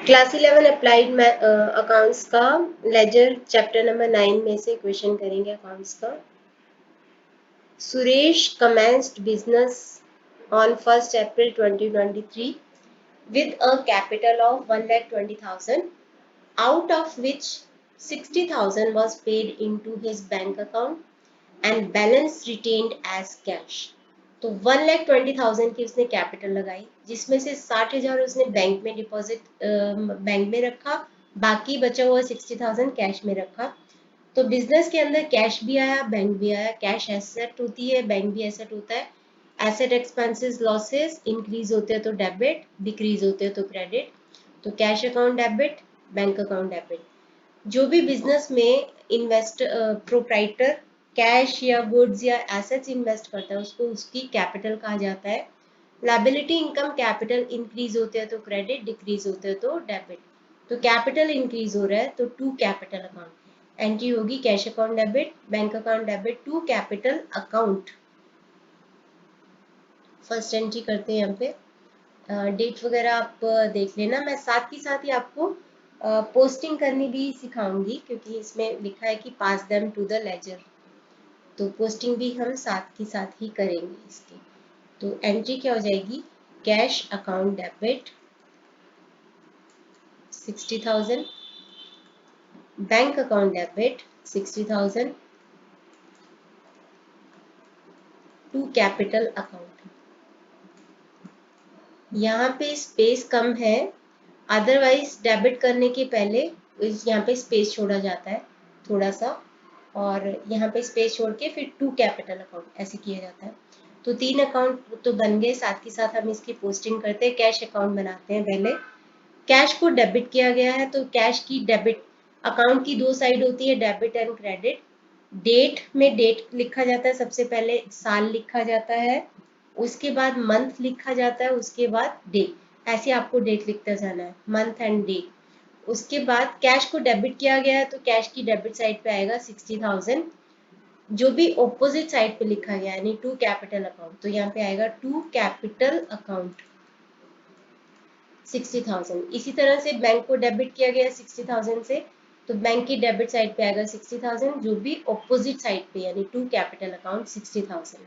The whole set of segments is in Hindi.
क्लास 11 अप्लाइड अकाउंट्स का लेजर चैप्टर नंबर 9 में से क्वेश्चन करेंगे अकाउंट्स का। Suresh commenced business on 1st April 2023 with a capital of 1,20,000, out of which 60,000 was paid into his bank account and balance retained as cash। तो 1,20,000 की उसने कैपिटल लगाई, जिसमें से 60,000 उसने बैंक में डिपॉजिट बैंक में रखा, बाकी बचा हुआ 60,000 कैश में रखा। तो बिजनेस के अंदर कैश भी आया, बैंक भी आया। कैश एसेट होती है, बैंक भी एसेट होता है। एसेट एक्सपेंसेस लॉसेस इंक्रीज होते हैं तो डेबिट, डिक्रीज होते हैं तो क्रेडिट। तो cash account debit, bank account debit. जो भी बिजनेस में इन्वेस्ट प्रोप्राइटर कैश या गुड्स या एसेट्स इन्वेस्ट करता है उसको उसकी कैपिटल कहा जाता है। लायबिलिटी इनकम कैपिटल इंक्रीज होते हैं तो क्रेडिट, डिक्रीज होते हैं तो डेबिट। तो कैपिटल इंक्रीज हो रहा है तो टू कैपिटल अकाउंट एंट्री होगी cash account debit, bank account debit to capital account. First entry करते हैं यहाँ पे। डेट वगैरह आप देख लेना। मैं साथ ही आपको पोस्टिंग करनी भी सिखाऊंगी, क्योंकि इसमें लिखा है कि पास देम टू द लेजर, तो पोस्टिंग भी हम साथ ही करेंगे इसकी। तो एंट्री क्या हो जाएगी, cash account debit 60,000, bank account debit 60,000 to capital account. यहाँ पे स्पेस कम है, अदरवाइज डेबिट करने के पहले यहाँ पे स्पेस छोड़ा जाता है थोड़ा सा, और यहाँ पे स्पेस छोड़ के फिर टू कैपिटल अकाउंट ऐसे किया जाता है। तो 3 अकाउंट तो बन गए, साथ ही साथ हम इसकी पोस्टिंग करते हैं। कैश अकाउंट बनाते हैं पहले। कैश को डेबिट किया गया है तो कैश की डेबिट अकाउंट की दो साइड होती है, डेबिट एंड क्रेडिट। डेट में डेट लिखा जाता है, सबसे पहले साल लिखा जाता है, उसके बाद मंथ लिखा जाता है, उसके बाद डे। ऐसे आपको डेट लिखता जाना है, मंथ एंड डे। उसके बाद कैश को डेबिट किया गया है तो कैश की डेबिट साइड पे आएगा 60,000, जो भी ऑपोजिट साइड पे लिखा गया है, यानी टू कैपिटल अकाउंट, तो यहाँ पे आएगा टू कैपिटल अकाउंट 60,000। इसी तरह से बैंक को डेबिट किया गया 60,000 से, तो बैंक की डेबिट साइड पे आएगा 60,000, जो भी ऑपोजिट साइड पे, यानी टू कैपिटल अकाउंट 60,000।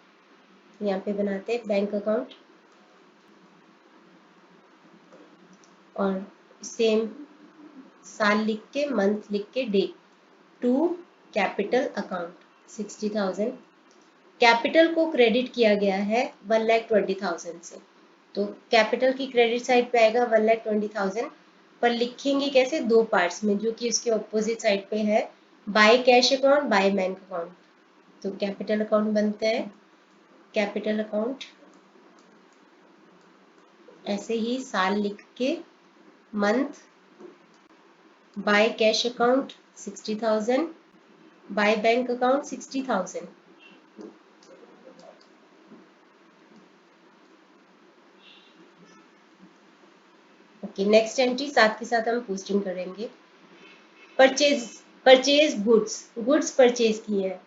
यहाँ पे बनाते हैं बैंक अकाउंट और सेम साल लिख के, मंथ लिख के, day to capital account 60,000। Capital को क्रेडिट किया गया है 1,20,000 से, तो कैपिटल की क्रेडिट साइड पे आएगा 1,20,000, पर लिखेंगे कैसे, दो पार्ट्स में, जो कि उसके ऑपोजिट साइड पे है, bye cash account, by bank account. तो कैपिटल अकाउंट बनता है कैपिटल अकाउंट ऐसे ही साल लिख के, month, bye cash account 60,000, by bank account 60,000। Okay, next entry साथ के साथ हम पोस्टिंग करेंगे। परचेज गुड्स परचेज किए हैं।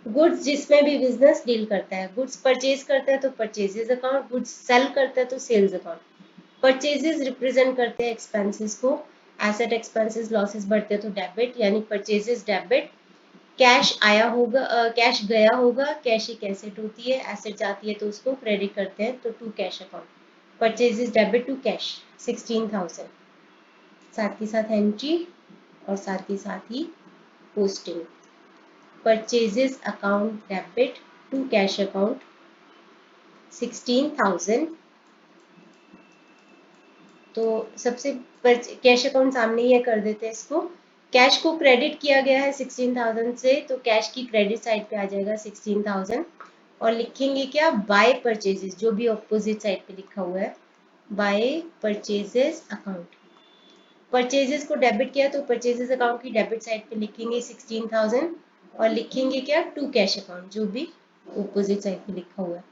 गुड्स जिसमें भी बिजनेस डील करता है, गुड्स परचेज करता है तो परचेजेस अकाउंट, गुड्स सेल करता है तो सेल्स अकाउंट। परचेजेस रिप्रेजेंट करते हैं एक्सपेंसेस को, एसेट एक्सपेंसेस लॉसेस बढ़ते हैं तो डेबिट, यानी परचेजेस डेबिट। कैश आया होगा, कैश गया होगा, कैश एक एसेट होती है, एसेट जाती है तो उसको क्रेडिट करते हैं, तो to cash account. Purchases debit to cash 16,000, साथ ही साथ एंट्री और साथ ही posting. Purchases account debit to cash account 16,000। तो सबसे कैश अकाउंट सामने ही कर देते हैं इसको। कैश को क्रेडिट किया गया है 16,000 से, तो कैश की क्रेडिट साइड पे आ जाएगा 16,000, और लिखेंगे क्या, बाय परचेजेस, जो भी ऑपोजिट साइड पे लिखा हुआ है, बाय परचेजेस अकाउंट। परचेजेस को डेबिट किया तो परचेजेस अकाउंट की डेबिट साइड पे लिखेंगे 16,000, और लिखेंगे क्या, टू कैश अकाउंट, जो भी ऑपोजिट साइड पे लिखा हुआ है।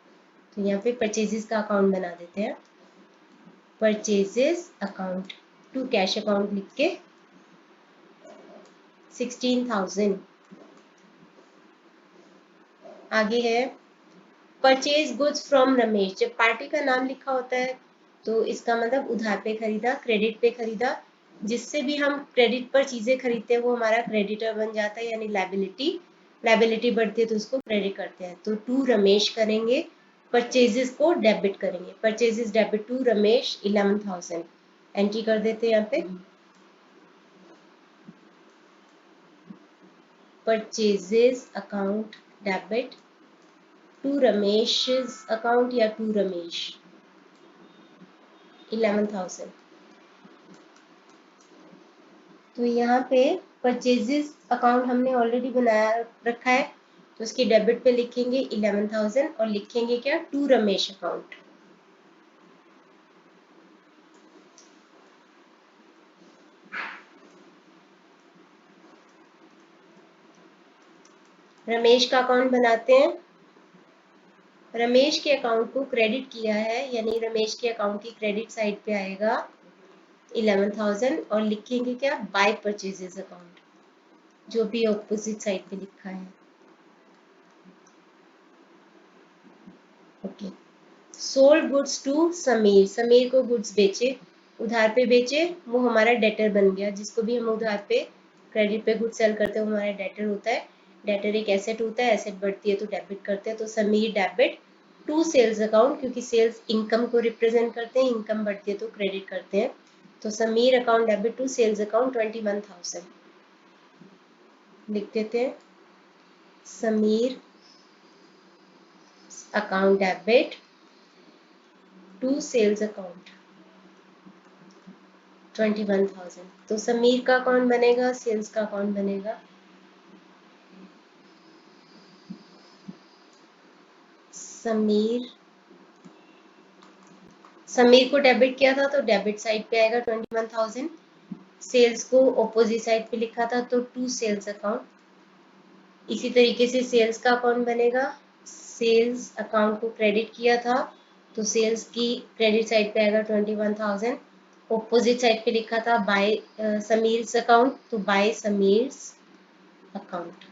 तो यहाँ पे परचेजेस का अकाउंट बना देते हैं, purchases account to cash account लिख के 16,000। आगे है परचेज गुड्स फ्रॉम रमेश। जब पार्टी का नाम लिखा होता है तो इसका मतलब उधार पे खरीदा, क्रेडिट पे खरीदा, जिससे भी हम क्रेडिट पर चीजें खरीदते हैं वो हमारा क्रेडिटर बन जाता है, यानी लाइबिलिटी बढ़ती है तो उसको क्रेडिट करते हैं। तो टू रमेश करेंगे, परचेजेस को डेबिट करेंगे, purchases debit to Ramesh 11,000 entry कर देते हैं यहाँ पे। Purchases account debit to Ramesh account या टू रमेश 11,000। तो यहाँ पे परचेजेस अकाउंट हमने ऑलरेडी बनाया रखा है, तो उसकी डेबिट पे लिखेंगे 11,000 और लिखेंगे क्या, टू रमेश अकाउंट। रमेश का अकाउंट बनाते हैं, रमेश के अकाउंट को क्रेडिट किया है, यानी रमेश के अकाउंट की क्रेडिट साइड पे आएगा 11,000 और लिखेंगे क्या, बाय परचेजेस अकाउंट, जो भी ऑपोजिट साइड पे लिखा है। Okay. Sold goods to Sameer, Sameer को गुड्स बेचे, उधार पे बेचे, वो हमारा डेटर बन गया। जिसको भी हम उधार पे क्रेडिट पे गुड सेल करते हैं वो हमारा डेटर होता है। डेटर एक एसेट होता है, एसेट बढ़ती है तो डेबिट करते हैं, तो Sameer debit to sales account, क्योंकि सेल्स इनकम को रिप्रेजेंट करते हैं, इनकम बढ़ती है तो क्रेडिट करते हैं। तो Sameer account debit to sales account 21,000 लिख देते हैं। Sameer account debit to sales account 21,000। तो समीर का अकाउंट बनेगा, सेल्स का अकाउंट बनेगा। समीर को डेबिट किया था तो डेबिट साइड पे आएगा 21,000। सेल्स को ऑपोजिट साइड पे लिखा था तो टू सेल्स अकाउंट। इसी तरीके से सेल्स का अकाउंट बनेगा, सेल्स अकाउंट को क्रेडिट किया था तो सेल्स की क्रेडिट साइड पे आएगा 21,000। ऑपोजिट साइड पे लिखा था बाय समीर्स अकाउंट, तो बाय समीर्स अकाउंट।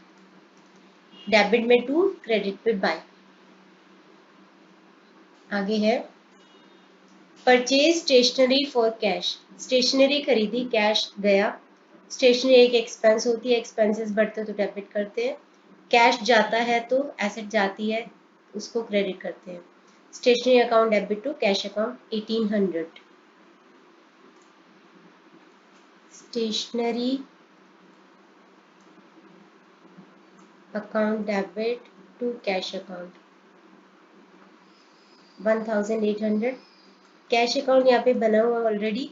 डेबिट में टू, क्रेडिट पे बाय। आगे है purchase stationery for cash, stationery खरीदी, कैश गया। स्टेशनरी एक एक्सपेंस होती है, एक्सपेंसेस बढ़ते तो डेबिट करते हैं, कैश जाता है तो एसेट जाती है उसको क्रेडिट करते हैं। Stationery account debit to cash account 1800। Stationery account debit to cash account 1800। Cash account यहाँ पे बना हुआ ऑलरेडी,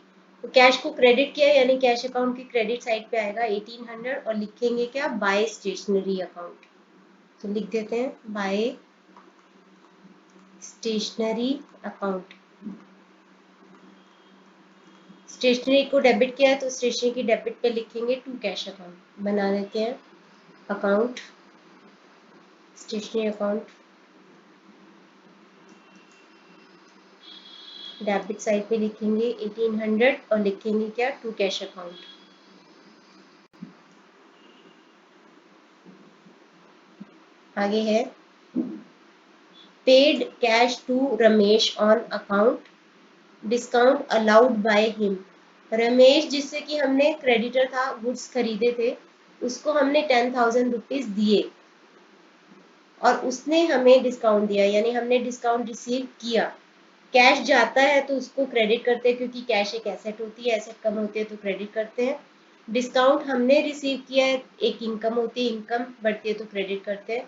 तो कैश को क्रेडिट किया यानी कैश अकाउंट की क्रेडिट साइड पे आएगा 1800 और लिखेंगे क्या, बाय स्टेशनरी अकाउंट। तो लिख देते हैं बाय स्टेशनरी अकाउंट। स्टेशनरी को डेबिट किया है तो स्टेशनरी की डेबिट पे लिखेंगे टू कैश अकाउंट। बना देते हैं account stationery account, debit side पे लिखेंगे 1800 और लिखेंगे क्या, टू कैश अकाउंट। आगे है paid cash to Ramesh on account discount allowed by him. Ramesh जिससे कि हमने क्रेडिटर था, गुड्स खरीदे थे, उसको हमने 10,000 रुपीज दिए और उसने हमें डिस्काउंट दिया, यानी हमने डिस्काउंट रिसीव किया। कैश जाता है तो उसको क्रेडिट करते हैं, क्योंकि कैश एक एसेट होती है, एसेट कम होती है तो क्रेडिट करते हैं। डिस्काउंट हमने रिसीव किया है, एक इनकम होती है, इनकम बढ़ती है तो क्रेडिट करते हैं।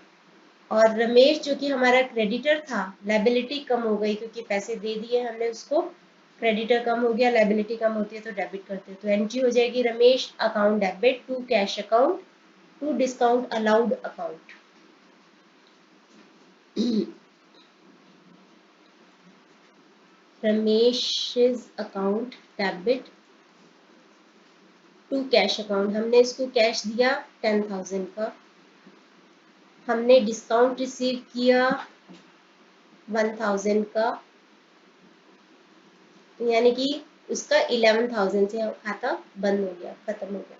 और रमेश जो कि हमारा क्रेडिटर था, लाइबिलिटी कम हो गई क्योंकि पैसे दे दिए हमने उसको, क्रेडिटर कम हो गया, लाइबिलिटी कम होती है तो डेबिट करते हैं। तो एंट्री हो जाएगी Ramesh account debit to cash account to discount allowed account. Ramesh account debit to cash account, हमने इसको कैश दिया 10,000 का, हमने डिस्काउंट रिसीव किया 1,000 का, यानी कि उसका 11,000 से खाता बंद हो गया, खत्म हो गया।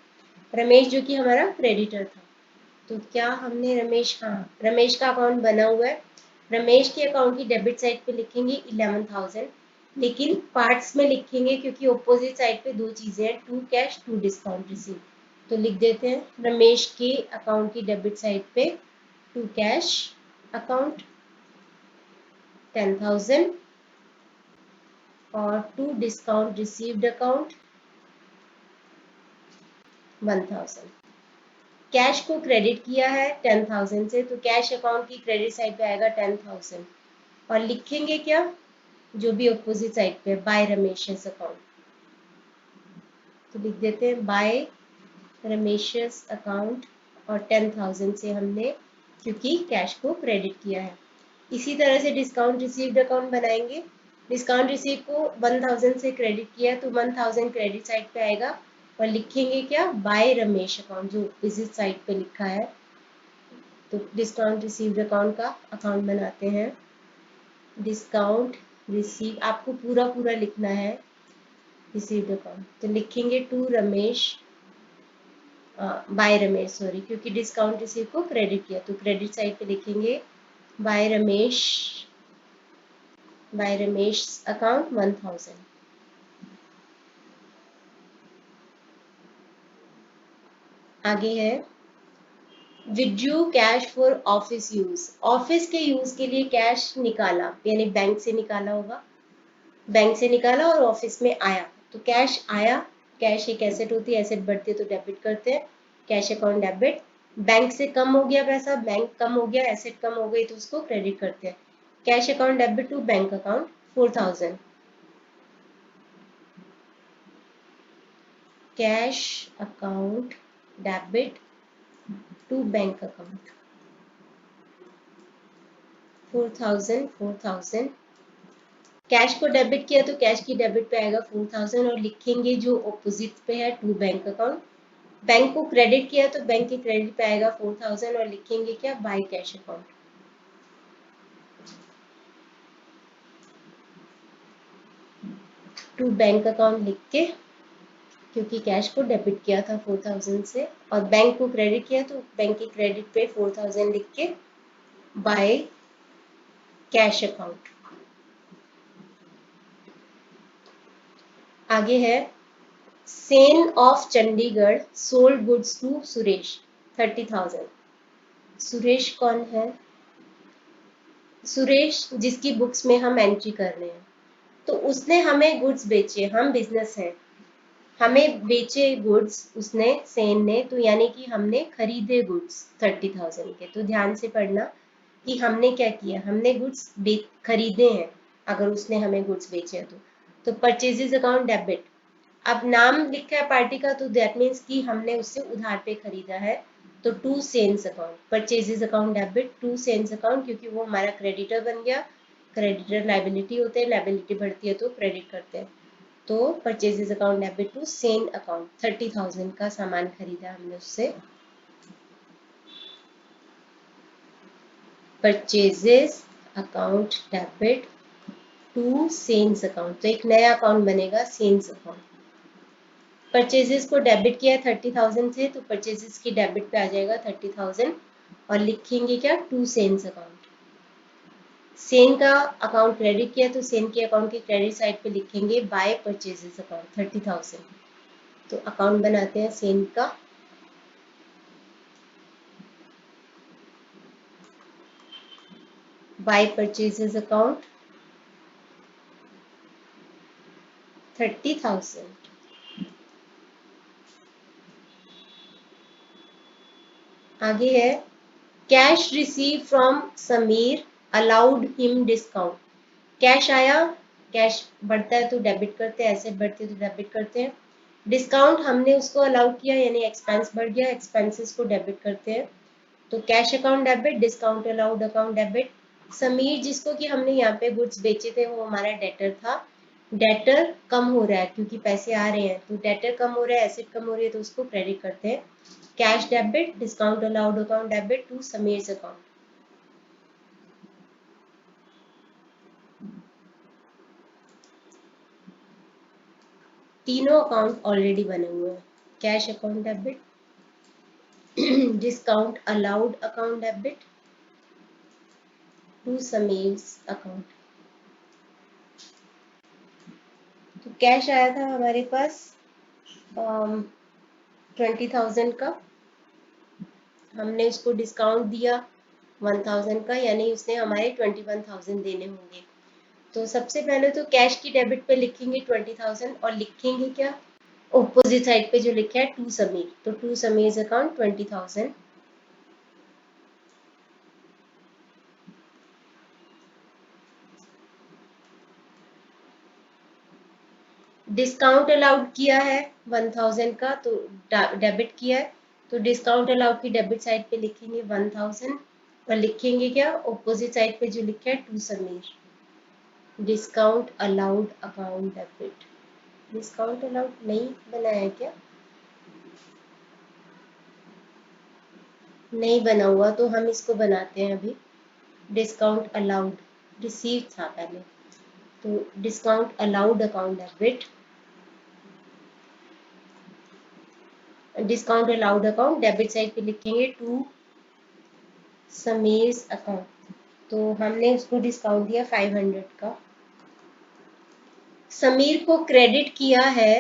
रमेश जो कि हमारा क्रेडिटर था, तो क्या हमने रमेश, हाँ रमेश का अकाउंट बना हुआ है, रमेश के अकाउंट की डेबिट साइड पे लिखेंगे 11,000, लेकिन पार्ट्स में लिखेंगे क्योंकि ऑपोजिट साइड पे दो चीजें हैं, to cash to discount receive. तो लिख देते हैं रमेश के अकाउंट की डेबिट साइड पे टू कैश अकाउंट 10,000 और to discount received account 1,000। Cash को क्रेडिट किया है 10,000 से, तो कैश अकाउंट की क्रेडिट साइड पे आएगा 10,000 और लिखेंगे क्या, जो भी अपोजिट साइड पे बाय रमेश अकाउंट, तो लिख देते हैं बाय रमेश अकाउंट और 10,000 से हमने क्योंकि कैश को क्रेडिट किया है। इसी तरह से डिस्काउंट रिसीव्ड अकाउंट बनाएंगे। डिस्काउंट रिसीव को 1,000 से क्रेडिट किया तो 1,000 क्रेडिट साइड पे आएगा और लिखेंगे क्या, बाय रमेश अकाउंट, जो अपोजिट साइड पे लिखा है। तो डिस्काउंट रिसीव्ड अकाउंट का अकाउंट बनाते हैं, डिस्काउंट रिसीव आपको पूरा पूरा लिखना है रिसीव्ड अकाउंट, तो लिखेंगे to Ramesh by Ramesh, sorry, क्योंकि डिस्काउंट रिसीव को क्रेडिट किया तो क्रेडिट साइड पे लिखेंगे बाय रमेश अकाउंट 1,000। आगे है withdrew cash for office use, office के यूज के लिए कैश निकाला, यानी बैंक से निकाला होगा, बैंक से निकाला और ऑफिस में आया, तो कैश आया। कैश एक एसेट होती है, एसेट बढ़ती है तो डेबिट करते हैं, कैश अकाउंट डेबिट। बैंक से कम हो गया पैसा, बैंक कम हो गया, एसेट कम हो गई तो उसको क्रेडिट करते हैं, cash account debit to bank account 4,000, cash account debit to bank account 4,000। Cash को डेबिट किया तो कैश की डेबिट पे आएगा 4,000 और लिखेंगे जो ऑपोजिट पे है टू बैंक अकाउंट। बैंक को क्रेडिट किया तो बैंक की क्रेडिट पे आएगा 4,000 और लिखेंगे क्या, by cash account. To bank account लिख के, क्योंकि कैश को डेबिट किया था 4,000 से और बैंक को क्रेडिट किया तो बैंक की क्रेडिट पे 4,000 लिख के बाय कैश अकाउंट। आगे है Sen of Chandigarh sold goods to Suresh 30,000। Suresh कौन है, सुरेश जिसकी बुक्स में हम एंट्री कर रहे हैं, तो उसने हमें गुड्स बेचे, हम बिजनेस है, हमें बेचे गुड्स उसने, सेन ने, तो यानी कि हमने खरीदे गुड्स 30,000 के। तो ध्यान से पढ़ना कि हमने क्या किया, हमने गुड्स खरीदे हैं, अगर उसने हमें गुड्स बेचे हैं तो परचेजेस अकाउंट डेबिट। अब नाम लिखा है पार्टी का तो दैट मीन्स कि हमने उससे उधार पे खरीदा है, तो to sales account, purchases account debit to sales account, क्योंकि वो हमारा क्रेडिटर बन गया, क्रेडिटर लाइबिलिटी होते हैं, लाइबिलिटी बढ़ती है तो क्रेडिट करते हैं, तो purchases account debit to sale account 30,000 का सामान खरीदा हमने उससे, purchases account debit to sales account, तो एक नया अकाउंट बनेगा सेल्स अकाउंट। परचेजेस को डेबिट किया 30,000 से तो परचेजेस की डेबिट पे आ जाएगा 30,000 और लिखेंगे क्या, टू सेल्स अकाउंट। सेन का अकाउंट क्रेडिट किया तो सेन के अकाउंट की क्रेडिट साइड पे लिखेंगे बाय परचेजेस अकाउंट 30,000, तो अकाउंट बनाते हैं सेन का, बाय परचेजेस अकाउंट 30,000। आगे है cash receive from Sameer allowed him discount, cash आया, कैश बढ़ता है तो डेबिट करते हैं, एसेट बढ़ती है तो डेबिट करते हैं, डिस्काउंट हमने उसको अलाउड किया यानी एक्सपेंस बढ़ गया, एक्सपेंसेस को डेबिट करते हैं, तो cash account debit, discount allowed account debit. Sameer जिसको कि हमने यहाँ पे गुड्स बेचे थे वो हमारा डेटर था, डेटर कम हो रहा है क्योंकि पैसे आ रहे हैं, तो डेटर कम हो रहा है, एसेट कम हो रही है तो उसको क्रेडिट करते हैं, cash debit, discount allowed account debit to Sameer account. तीनों अकाउंट ऑलरेडी बने हुए हैं, cash account debit, discount allowed account debit to Sameer account. तो कैश आया था हमारे पास 20,000 का, हमने उसको डिस्काउंट दिया 1,000 का, यानी उसने हमारे 21,000 देने होंगे। तो सबसे पहले तो कैश की डेबिट पे लिखेंगे 20,000 और लिखेंगे क्या, ऑपोजिट साइड पे जो लिखा है टू समीर, तो to Sameer account 20,000। Discount allowed किया है 1,000 का, तो डेबिट किया है, तो डिस्काउंट अलाउड की डेबिट साइड पे लिखेंगे 1,000 और लिखेंगे क्या, ऑपोजिट साइड पे जो लिखा है to Sameer, discount allowed account debit. Discount allowed नहीं बनाया है क्या, नहीं बना हुआ, तो हम इसको बनाते हैं अभी। डिस्काउंट अलाउड रिसीव था पहले, तो discount allowed account debit, discount allowed account debit side पे लिखेंगे टू समीर अकाउंट, तो हमने उसको डिस्काउंट दिया 500 का। समीर को क्रेडिट किया है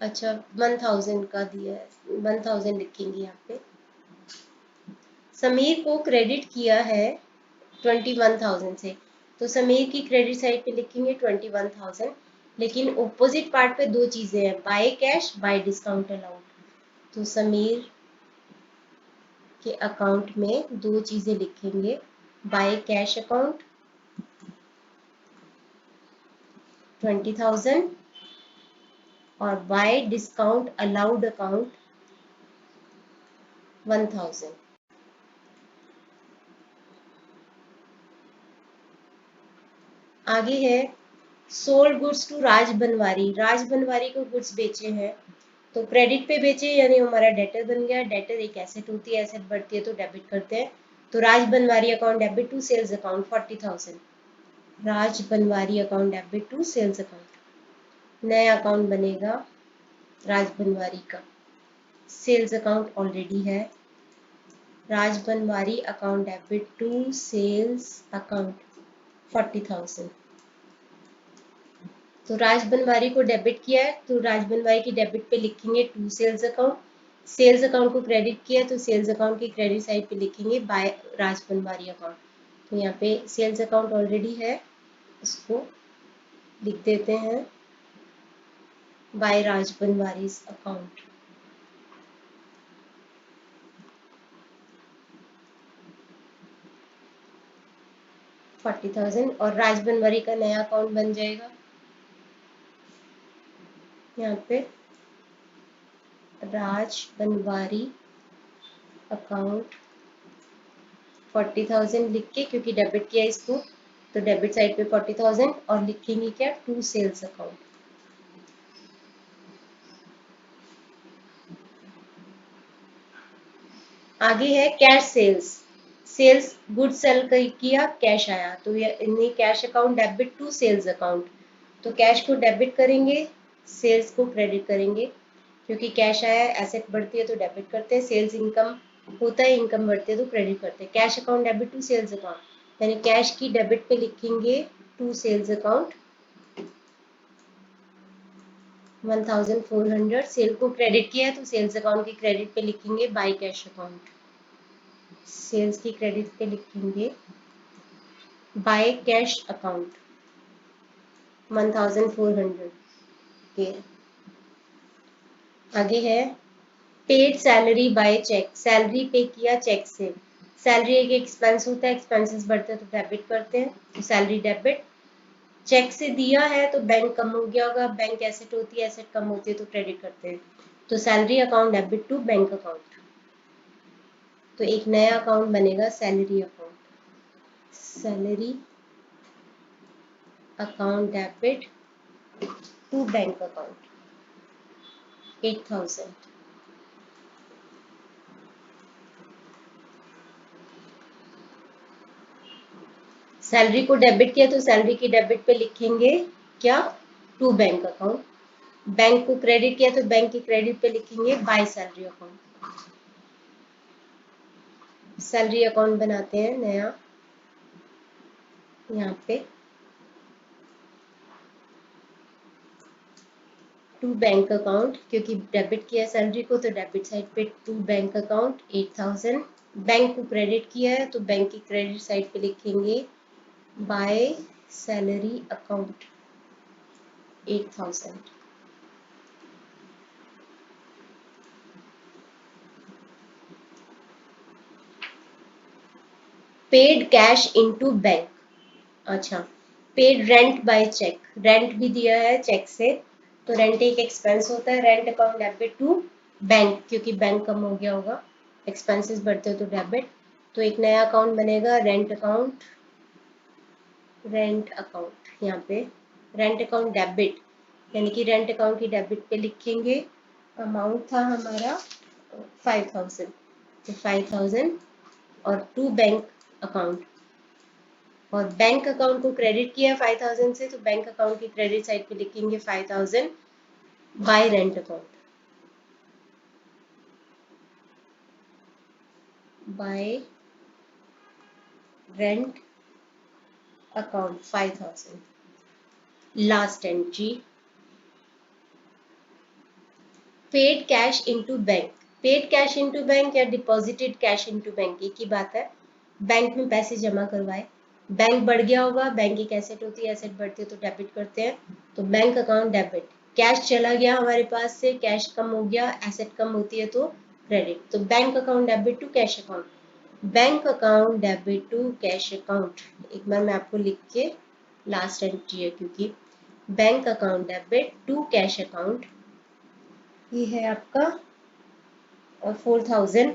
अच्छा 1,000 का दिया है, 1,000 लिखेंगे यहाँ पे। समीर को क्रेडिट किया है 21,000 से, तो समीर की क्रेडिट साइड पे लिखेंगे 21,000, लेकिन ऑपोजिट पार्ट पे दो चीजें हैं, by cash by discount allowed. तो समीर के अकाउंट में दो चीजें लिखेंगे, बाय कैश अकाउंट 20,000 और बाय डिस्काउंट अलाउड अकाउंट 1,000। आगे है सोल्ड गुड्स टू राज बनवारी, राज बनवारी को गुड्स बेचे हैं, तो क्रेडिट पे बेचे यानी हमारा डेटर बन गया, डेटर एक एसेट होती है, एसेट बढ़ती है तो डेबिट करते हैं, तो Raj Banwari account debit to sales account 40,000, Raj Banwari account debit to sales account, नया अकाउंट बनेगा राज बनवारी का, सेल्स अकाउंट ऑलरेडी है, Raj Banwari account debit to sales account 40,000। तो राज बनवारी को डेबिट किया है, तो राज बनवारी की डेबिट पे लिखेंगे to sales account, sales account को क्रेडिट किया तो सेल्स अकाउंट की क्रेडिट साइड पे लिखेंगे बाय राज बनवारी अकाउंट, तो यहाँ पे सेल्स अकाउंट ऑलरेडी है, उसको लिख देते हैं बाय राज बनवारी अकाउंट। $40,000 और राज बनवारी का नया अकाउंट बन जाएगा यहाँ पे राज बनवारी अकाउंट 40,000 लिख के, क्योंकि डेबिट किया इसको, तो डेबिट साइड पे 40,000 और लिखेंगे क्या, टू सेल्स अकाउंट। आगे है cash sales, sales good sale किया कैश आया, तो ये cash account debit to sales account, तो कैश को डेबिट करेंगे, सेल्स को क्रेडिट करेंगे, क्योंकि कैश आया एसेट बढ़ती है तो डेबिट करते हैं, सेल्स इनकम होता है, इनकम बढ़ती है तो क्रेडिट करते हैं। Cash account debit to sales account, यानी कैश की डेबिट पे लिखेंगे टू सेल्स अकाउंट 1,400, सेल को क्रेडिट किया है तो सेल्स अकाउंट की क्रेडिट पे लिखेंगे बाय कैश अकाउंट, सेल्स की क्रेडिट पे लिखेंगे बाय कैश अकाउंट 1,400 के। आगे है paid salary by cheque, salary pay किया चेक से, सैलरी एक एक्सपेंस होता है, एक्सपेंसेस बढ़ते हैं तो डेबिट करते हैं, तो सैलरी डेबिट, चेक से दिया है तो बैंक कम हो गया होगा, बैंक एसेट होती है, एसेट कम होती है तो क्रेडिट करते हैं, तो salary account debit to bank account, तो एक नया अकाउंट बनेगा salary account, salary account debit to bank account 8,000। Salary को डेबिट किया तो सैलरी की डेबिट पे लिखेंगे क्या, टू बैंक अकाउंट, बैंक को क्रेडिट किया तो बैंक की क्रेडिट पे लिखेंगे by salary account, salary account बनाते हैं नया यहाँ पे, टू बैंक अकाउंट, क्योंकि डेबिट किया सैलरी को तो डेबिट साइड पे टू बैंक अकाउंट 8000। बैंक को क्रेडिट किया है तो बैंक की क्रेडिट साइड पे लिखेंगे by salary account 8000। Paid cash into bank, अच्छा paid rent by cheque, rent भी दिया है चेक से तो रेंट एक एक्सपेंस होता है, rent account debit to bank, क्योंकि बैंक कम हो गया होगा, एक्सपेंसेस बढ़ते हो तो डेबिट, तो एक नया अकाउंट बनेगा रेंट अकाउंट, रेंट अकाउंट यहाँ पे रेंट अकाउंट डेबिट, यानी कि रेंट अकाउंट की डेबिट पे लिखेंगे, अमाउंट था हमारा 5000, तो 5000 और टू बैंक अकाउंट, और बैंक अकाउंट को क्रेडिट किया 5000 से तो बैंक अकाउंट की क्रेडिट साइड पे लिखेंगे 5000 bye rent account, bye rent account 5000। Last entry paid cash into bank, paid cash into bank या डिपॉजिटेड कैश इनटू बैंक एक ही बात है, बैंक में पैसे जमा करवाए, बैंक बढ़ गया होगा, बैंक एक एसेट होती है, एसेट बढ़ती है तो डेबिट करते हैं, तो बैंक अकाउंट डेबिट, कैश चला गया हमारे पास से, कैश कम हो गया, एसेट कम होती है तो क्रेडिट, तो bank account debit to cash account, bank account debit to cash account, एक बार मैं आपको लिख के, लास्ट एंट्री है क्योंकि, bank account debit to cash account, ये है आपका 4000,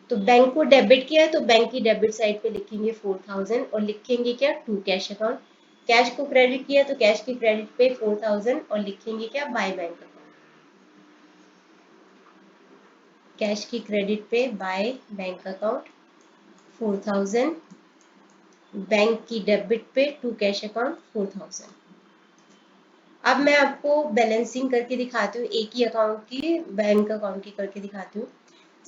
तो बैंक को डेबिट किया है तो बैंक की डेबिट साइड पे लिखेंगे 4000 और लिखेंगे क्या टू कैश अकाउंट, कैश को क्रेडिट किया तो कैश की क्रेडिट पे 4000 और लिखेंगे क्या बाय बैंक अकाउंट, कैश की क्रेडिट पे बाय बैंक अकाउंट 4000, बैंक की डेबिट पे टू कैश अकाउंट 4000। अब मैं आपको बैलेंसिंग करके दिखाती हूँ, एक ही अकाउंट की बैंक अकाउंट की करके दिखाती हूँ।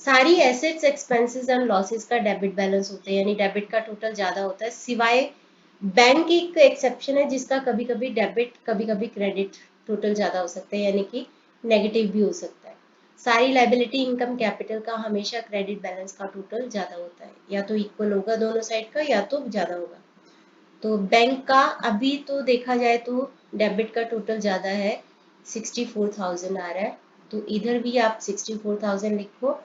सारी एसेट्स एक्सपेंसेस एंड लॉसेस का डेबिट बैलेंस होता है, यानी डेबिट का टोटल ज्यादा होता है, सिवाय बैंक एक एक्सेप्शन है जिसका कभी कभी डेबिट कभी कभी क्रेडिट टोटल ज्यादा हो सकता है, यानी कि नेगेटिव भी हो सकता है। सारी लाइबिलिटी इनकम कैपिटल का हमेशा क्रेडिट बैलेंस का टोटल ज्यादा होता है, या तो इक्वल होगा दोनों साइड का या तो ज्यादा होगा। तो बैंक का अभी तो देखा जाए तो डेबिट का टोटल ज्यादा है, 64000 आ रहा है, तो इधर भी आप 64000 लिखो।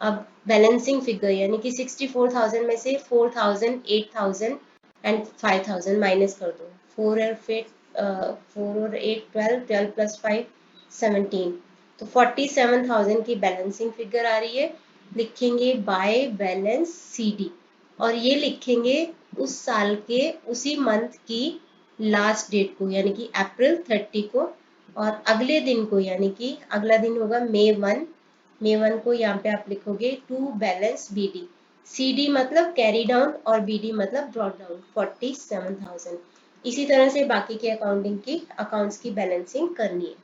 अब बैलेंसिंग फिगर यानी कि 64000 में से 4000 8000 एंड 5000 माइनस कर दो, 4 और 8 12, 12 प्लस 5 17, तो 47000 की बैलेंसिंग फिगर आ रही है, लिखेंगे बाय बैलेंस सीडी, और ये लिखेंगे उस साल के उसी मंथ की लास्ट डेट को, यानी कि अप्रैल 30 को, और अगले दिन को यानी कि अगला दिन होगा मे 1 को यहाँ पे आप लिखोगे टू बैलेंस बीडी, सीडी मतलब कैरी डाउन और बीडी मतलब ब्रॉट डाउन 47000। इसी तरह से बाकी के अकाउंट्स की बैलेंसिंग करनी है।